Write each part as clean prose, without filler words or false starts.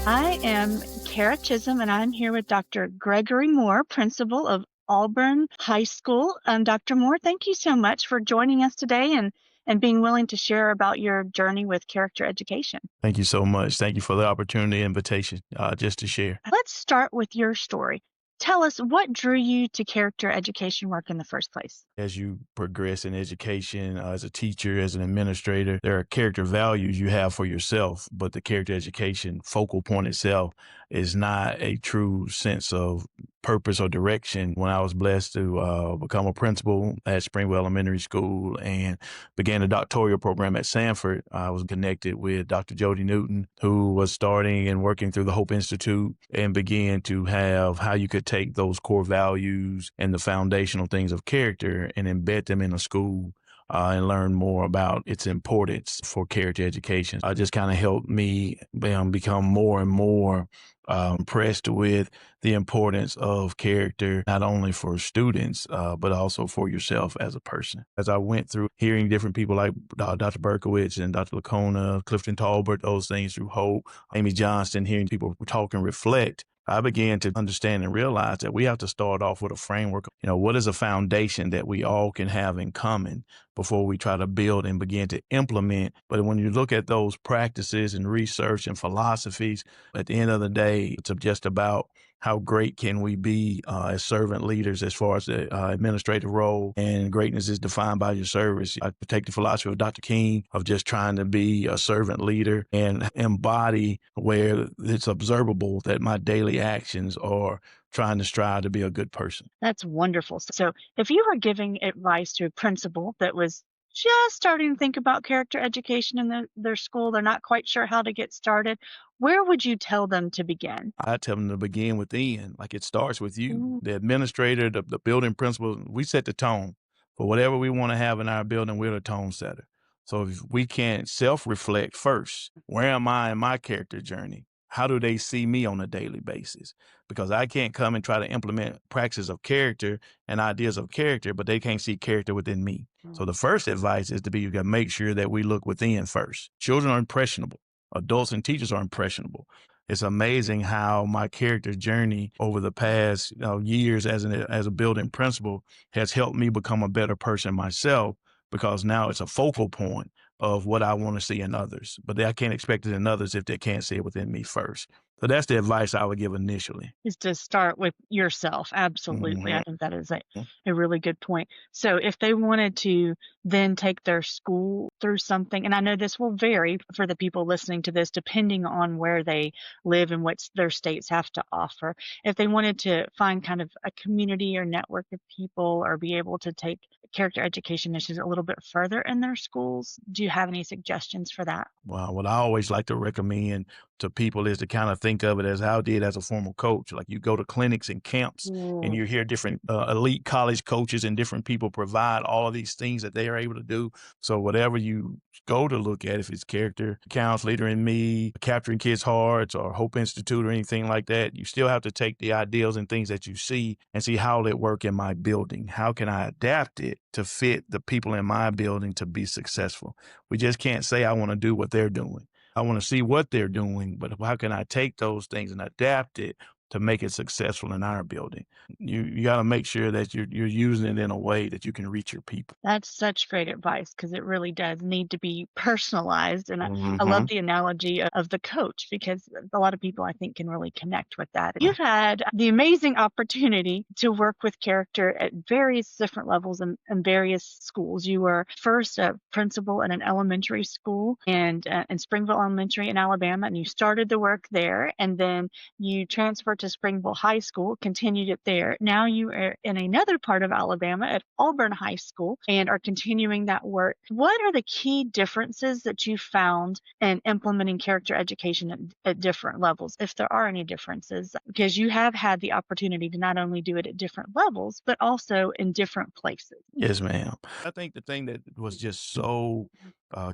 I am Kara Chism, and I'm here with Dr. Gregory Moore, principal of Auburn High School. Dr. Moore, thank you so much for joining us today and being willing to share about your journey with character education. Thank you so much. Thank you for the opportunity and invitation just to share. Let's start with your story. Tell us what drew you to character education work in the first place. As you progress in education, as a teacher, as an administrator, there are character values you have for yourself, but the character education focal point itself is not a true sense of purpose or direction. When I was blessed to become a principal at Springville Elementary School and began a doctoral program at Sanford, I was connected with Dr. Jody Newton, who was starting and working through the Hope Institute, and began to have how you could take those core values and the foundational things of character and embed them in a school and learn more about its importance for character education. Just kind of helped me become more and more impressed with the importance of character, not only for students, but also for yourself as a person. As I went through hearing different people like Dr. Berkowitz and Dr. Lacona, Clifton Talbert, those things through Hope, Amy Johnston, hearing people talk and reflect, I began to understand and realize that we have to start off with a framework. What is a foundation that we all can have in common before we try to build and begin to implement? But when you look at those practices and research and philosophies, at the end of the day, it's just about how great can we be as servant leaders as far as the administrative role, and greatness is defined by your service. I take the philosophy of Dr. King of just trying to be a servant leader and embody where it's observable that my daily actions are trying to strive to be a good person. That's wonderful. So, if you were giving advice to a principal that was just starting to think about character education in their school, they're not quite sure how to get started, where would you tell them to begin? I tell them to begin within. Like, it starts with you, Mm. the administrator, the building principal. We set the tone for whatever we want to have in our building. We're the tone setter. So if we can't self-reflect first, where am I in my character journey? How do they see me on a daily basis? Because I can't come and try to implement practices of character and ideas of character, but they can't see character within me. So the first advice is you got to make sure that we look within first. Children are impressionable. Adults and teachers are impressionable. It's amazing how my character journey over the past years as a building principal has helped me become a better person myself, because now it's a focal point of what I want to see in others. But I can't expect it in others if they can't see it within me first. So that's the advice I would give initially. Is to start with yourself. Absolutely. I Mhm. think that is a really good point. So if they wanted to then take their school through something, and I know this will vary for the people listening to this depending on where they live and what their states have to offer. If they wanted to find kind of a community or network of people or be able to take character education issues a little bit further in their schools, do you have any suggestions for that? Well, what I always like to recommend to people is to kind of think of it as how I did as a former coach. Like, you go to clinics and camps and Mm. you hear different elite college coaches and different people provide all of these things that they are able to do. So whatever you go to look at, if it's character counts, leader in me, capturing kids' hearts, or Hope Institute or anything like that, you still have to take the ideals and things that you see and see how they work in my building. How can I adapt it to fit the people in my building to be successful? We just can't say I want to do what they're doing. I want to see what they're doing, but how can I take those things and adapt it to make it successful in our building? You got to make sure that you're using it in a way that you can reach your people. That's such great advice because it really does need to be personalized. And I love Hmm. the analogy of the coach because a lot of people I think can really connect with that. You've had the amazing opportunity to work with character at various different levels and various schools. You were first a principal in an elementary school and in Springville Elementary in Alabama, and you started the work there. And then you transferred to Springville High School, continued it there. Now you are in another part of Alabama at Auburn High School and are continuing that work. What are the key differences that you found in implementing character education at different levels, if there are any differences? Because you have had the opportunity to not only do it at different levels, but also in different places. Yes, ma'am. I think the thing that was just so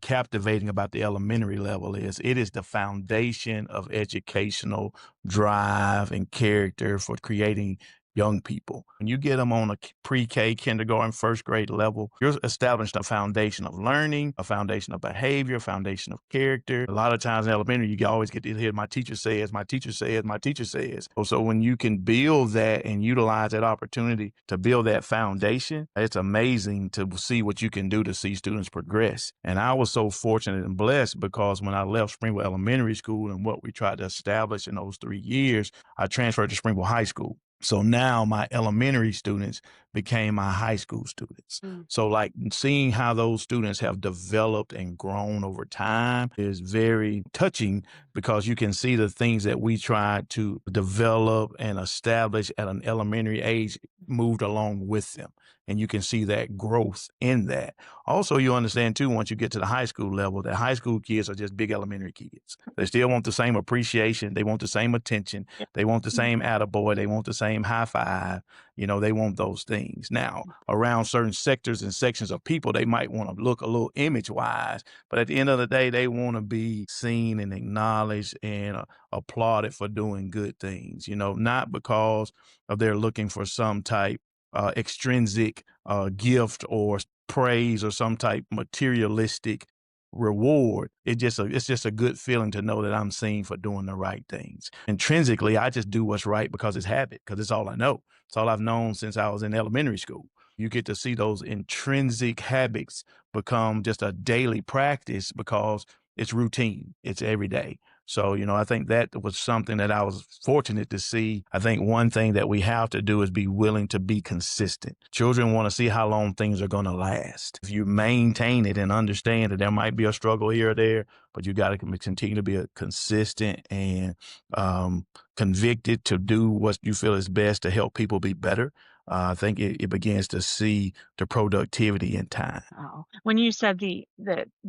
captivating about the elementary level is it is the foundation of educational drive and character for creating young people. When you get them on a pre-K, kindergarten, first grade level, you're establishing a foundation of learning, a foundation of behavior, a foundation of character. A lot of times in elementary, you always get to hear my teacher says, my teacher says, my teacher says. So when you can build that and utilize that opportunity to build that foundation, it's amazing to see what you can do to see students progress. And I was so fortunate and blessed because when I left Springville Elementary School and what we tried to establish in those 3 years, I transferred to Springville High School. So now my elementary students became my high school students. So like seeing how those students have developed and grown over time is very touching because you can see the things that we tried to develop and establish at an elementary age moved along with them. And you can see that growth in that. Also, you understand too, once you get to the high school level, that high school kids are just big elementary kids. They still want the same appreciation. They want the same attention. They want the same attaboy. They want the same high five. They want those things. Now, around certain sectors and sections of people, they might want to look a little image wise, but at the end of the day, they want to be seen and acknowledged and applauded for doing good things, not because of they're looking for some type extrinsic gift or praise or some type materialistic reward. It's just a good feeling to know that I'm seen for doing the right things. Intrinsically, I just do what's right because it's habit, because it's all I know. It's all I've known since I was in elementary school. You get to see those intrinsic habits become just a daily practice because it's routine. It's every day. So, I think that was something that I was fortunate to see. I think one thing that we have to do is be willing to be consistent. Children want to see how long things are going to last. If you maintain it and understand that there might be a struggle here or there, but you got to continue to be a consistent and convicted to do what you feel is best to help people be better. I think it begins to see the productivity in time. Oh, when you said the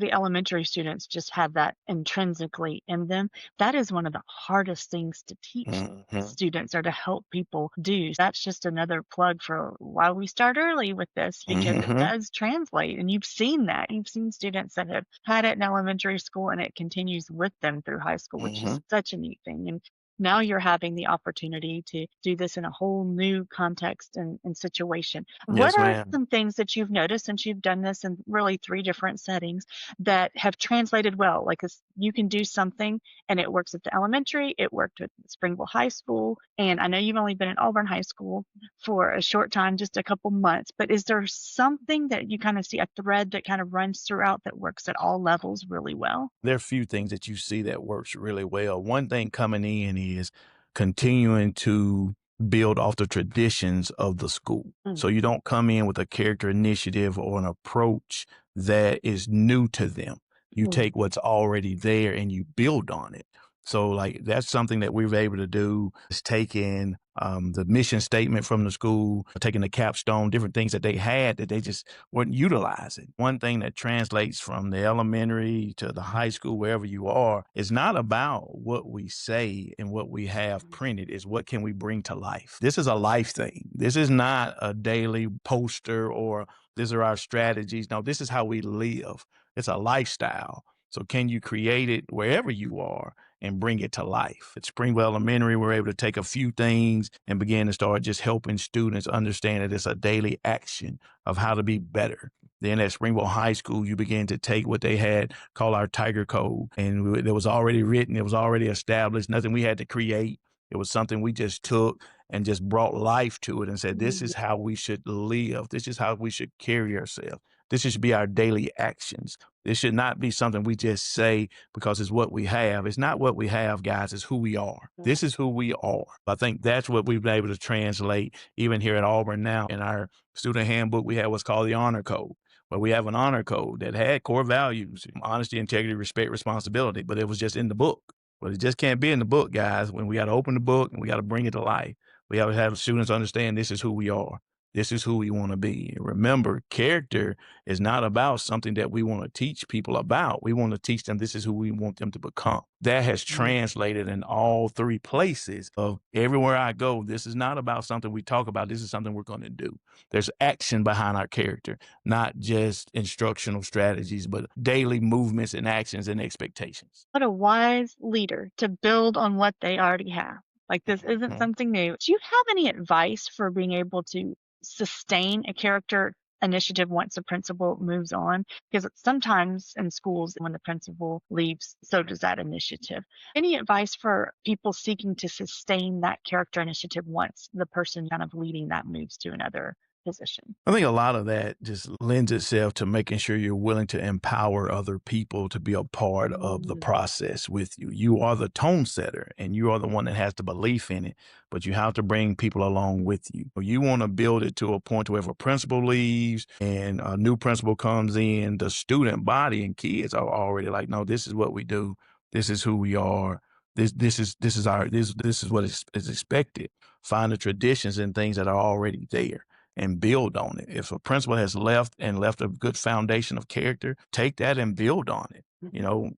elementary students just have that intrinsically in them, that is one of the hardest things to teach Mhm. students or to help people do. That's just another plug for why we start early with this because it Mhm. does translate. And you've seen that. You've seen students that have had it in elementary school and it continues with them through high school, which is Mhm. such a neat thing. And now you're having the opportunity to do this in a whole new context and situation. What Yes, are ma'am. some things that you've noticed since you've done this in really three different settings that have translated well? Like this, you can do something and it works at the elementary, it worked with Springville High School, and I know you've only been at Auburn High School for a short time, just a couple months, but is there something that you kind of see a thread that kind of runs throughout that works at all levels really well? There are a few things that you see that works really well. One thing coming in is continuing to build off the traditions of the school. Mm, So you don't come in with a character initiative or an approach that is new to them. You mm, take what's already there and you build on it. So like that's something that we were able to do is taking the mission statement from the school, taking the capstone, different things that they had that they just weren't utilizing. One thing that translates from the elementary to the high school, wherever you are, is not about what we say and what we have printed, is what can we bring to life. This is a life thing. This is not a daily poster or these are our strategies. No, this is how we live. It's a lifestyle. So can you create it wherever you are and bring it to life? At Springwell Elementary, we're able to take a few things and begin to start just helping students understand that it's a daily action of how to be better. Then at Springville High School, you begin to take what they had called our Tiger Code, and it was already written, it was already established, nothing we had to create. It was something we just took and just brought life to it and said, this mm, is how we should live. This is how we should carry ourselves. This should be our daily actions. This should not be something we just say because it's what we have. It's not what we have, guys. It's who we are. mm. This is who we are. I think that's what we've been able to translate even here at Auburn now. In our student handbook, we have what's called the honor code, where we have an honor code that had core values, honesty, integrity, respect, responsibility, but it was just in the book. But it just can't be in the book, guys. When we got to open the book and we got to bring it to life, we have to have students understand this is who we are. This is who we want to be. Remember, character is not about something that we want to teach people about. We want to teach them this is who we want them to become. That has Mm. translated in all three places of everywhere I go. This is not about something we talk about. This is something we're going to do. There's action behind our character, not just instructional strategies, but daily movements and actions and expectations. What a wise leader to build on what they already have. Like, this isn't Mhm. something new. Do you have any advice for being able to sustain a character initiative once the principal moves on? Because sometimes in schools, when the principal leaves, so does that initiative. Any advice for people seeking to sustain that character initiative once the person kind of leading that moves to another position? I think a lot of that just lends itself to making sure you're willing to empower other people to be a part of the process with you. You are the tone setter and you are the one that has the belief in it, but you have to bring people along with you. You want to build it to a point where if a principal leaves and a new principal comes in, the student body and kids are already like, no, this is what we do. This is who we are. This is what is expected. Find the traditions and things that are already there and build on it. If a principal has left and left a good foundation of character, take that and build on it.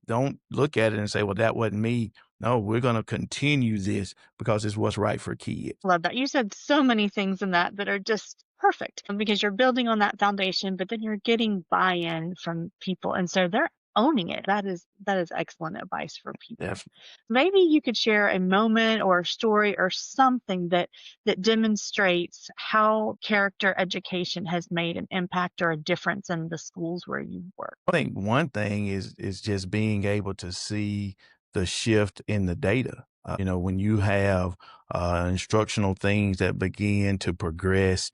Don't look at it and say, well, that wasn't me. No, we're going to continue this because it's what's right for kids. Love that. You said so many things in that that are just perfect because you're building on that foundation, but then you're getting buy-in from people. And so they're owning it. That is excellent advice for people. Definitely. Maybe you could share a moment or a story or something that demonstrates how character education has made an impact or a difference in the schools where you work. I think one thing is just being able to see the shift in the data. When you have instructional things that begin to progress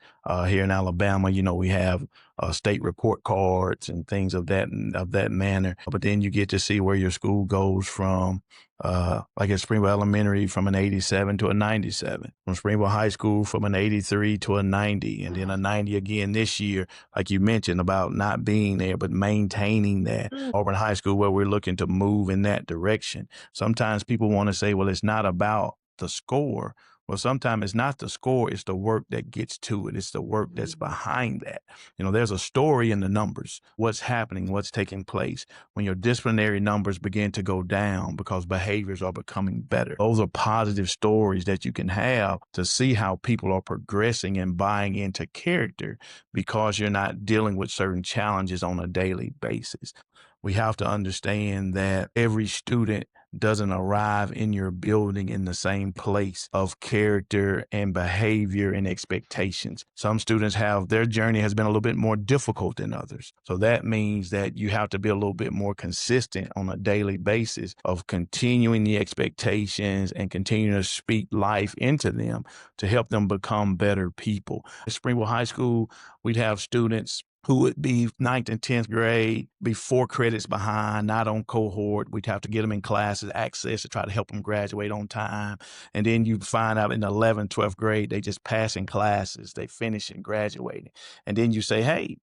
here in Alabama, we have state report cards and things of that manner. But then you get to see where your school goes from, like at Springville Elementary, from an 87 to a 97, from Springville High School from an 83 to a 90, and then a 90 again this year, like you mentioned about not being there, but maintaining that. Auburn High School, where we're looking to move in that direction. Sometimes people want to say, well, it's not about the score. Well, sometimes it's not the score, it's the work that gets to it. It's the work that's behind that. There's a story in the numbers, what's happening, what's taking place. When your disciplinary numbers begin to go down because behaviors are becoming better, those are positive stories that you can have to see how people are progressing and buying into character because you're not dealing with certain challenges on a daily basis. We have to understand that every student doesn't arrive in your building in the same place of character and behavior and expectations. Some students their journey has been a little bit more difficult than others. So that means that you have to be a little bit more consistent on a daily basis of continuing the expectations and continuing to speak life into them to help them become better people. At Springville High School, we'd have students who would be ninth and 10th grade, be 4 credits behind, not on cohort. We'd have to get them in classes, access to try to help them graduate on time. And then you find out in the 11th, 12th grade, they just passing classes, they finish and graduating. And then you say, hey,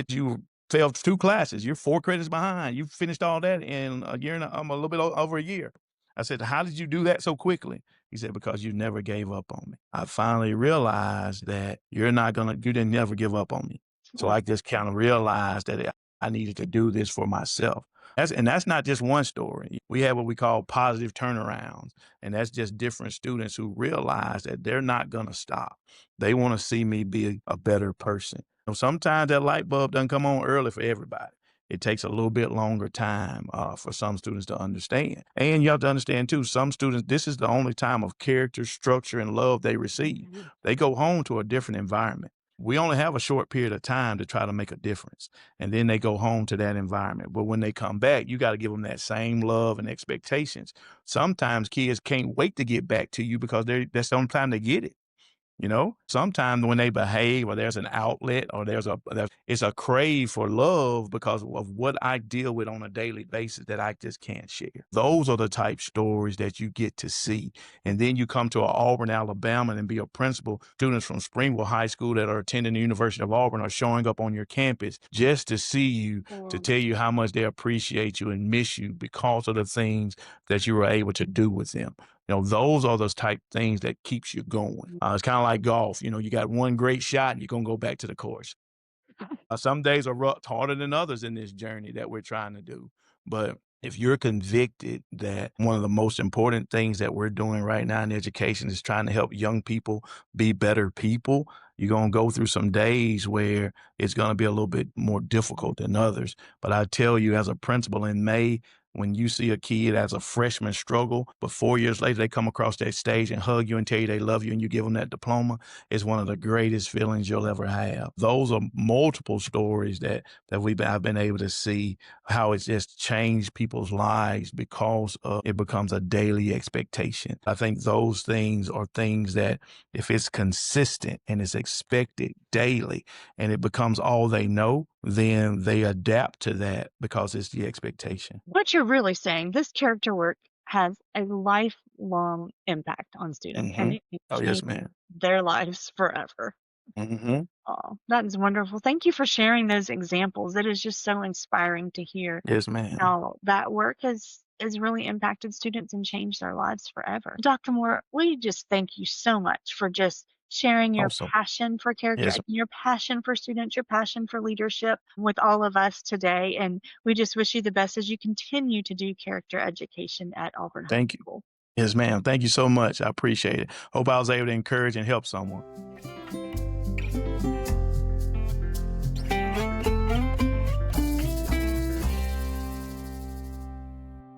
you failed 2 classes, you're 4 credits behind. You finished all that in a year and a little bit over a year. I said, how did you do that so quickly? He said, because you never gave up on me. I finally realized that you didn't never give up on me. So I just kind of realized that I needed to do this for myself. That's not just one story. We have what we call positive turnarounds, and that's just different students who realize that they're not going to stop. They want to see me be a better person. Sometimes that light bulb doesn't come on early for everybody. It takes a little bit longer time for some students to understand. And you have to understand, too, some students, this is the only time of character, structure, and love they receive. They go home to a different environment. We only have a short period of time to try to make a difference. And then they go home to that environment. But when they come back, you got to give them that same love and expectations. Sometimes kids can't wait to get back to you because that's the only time they get it. Sometimes when they behave or there's an outlet or it's a crave for love because of what I deal with on a daily basis that I just can't share. Those are the type stories that you get to see. And then you come to Auburn, Alabama and be a principal. Students from Springville High School that are attending the University of Auburn are showing up on your campus just to see you, to tell you how much they appreciate you and miss you because of the things that you were able to do with them. Those are those type things that keeps you going. It's kind of like golf. You got one great shot and you're going to go back to the course. Some days are harder than others in this journey that we're trying to do. But if you're convicted that one of the most important things that we're doing right now in education is trying to help young people be better people, you're going to go through some days where it's going to be a little bit more difficult than others. But I tell you, as a principal in May, When you see a kid as a freshman struggle, but 4 years later they come across that stage and hug you and tell you they love you and you give them that diploma, it's one of the greatest feelings you'll ever have. Those are multiple stories I've been able to see how it's just changed people's lives because of it becomes a daily expectation. I think those things are things that if it's consistent and it's expected daily and it becomes all they know, then they adapt to that because it's the expectation. What you're really saying, this character work has a lifelong impact on students, and Mm-hmm. it can Oh, yes, change ma'am. their lives forever. Mm-hmm. Oh, that is wonderful. Thank you for sharing those examples. It is just so inspiring to hear Yes, ma'am. how that work has really impacted students and changed their lives forever. Dr. Moore, we just thank you so much for just sharing your Awesome. passion for character, Yes. your passion for students, your passion for leadership with all of us today. And we just wish you the best as you continue to do character education at Auburn High Thank you. School. Yes, ma'am. Thank you so much. I appreciate it. Hope I was able to encourage and help someone.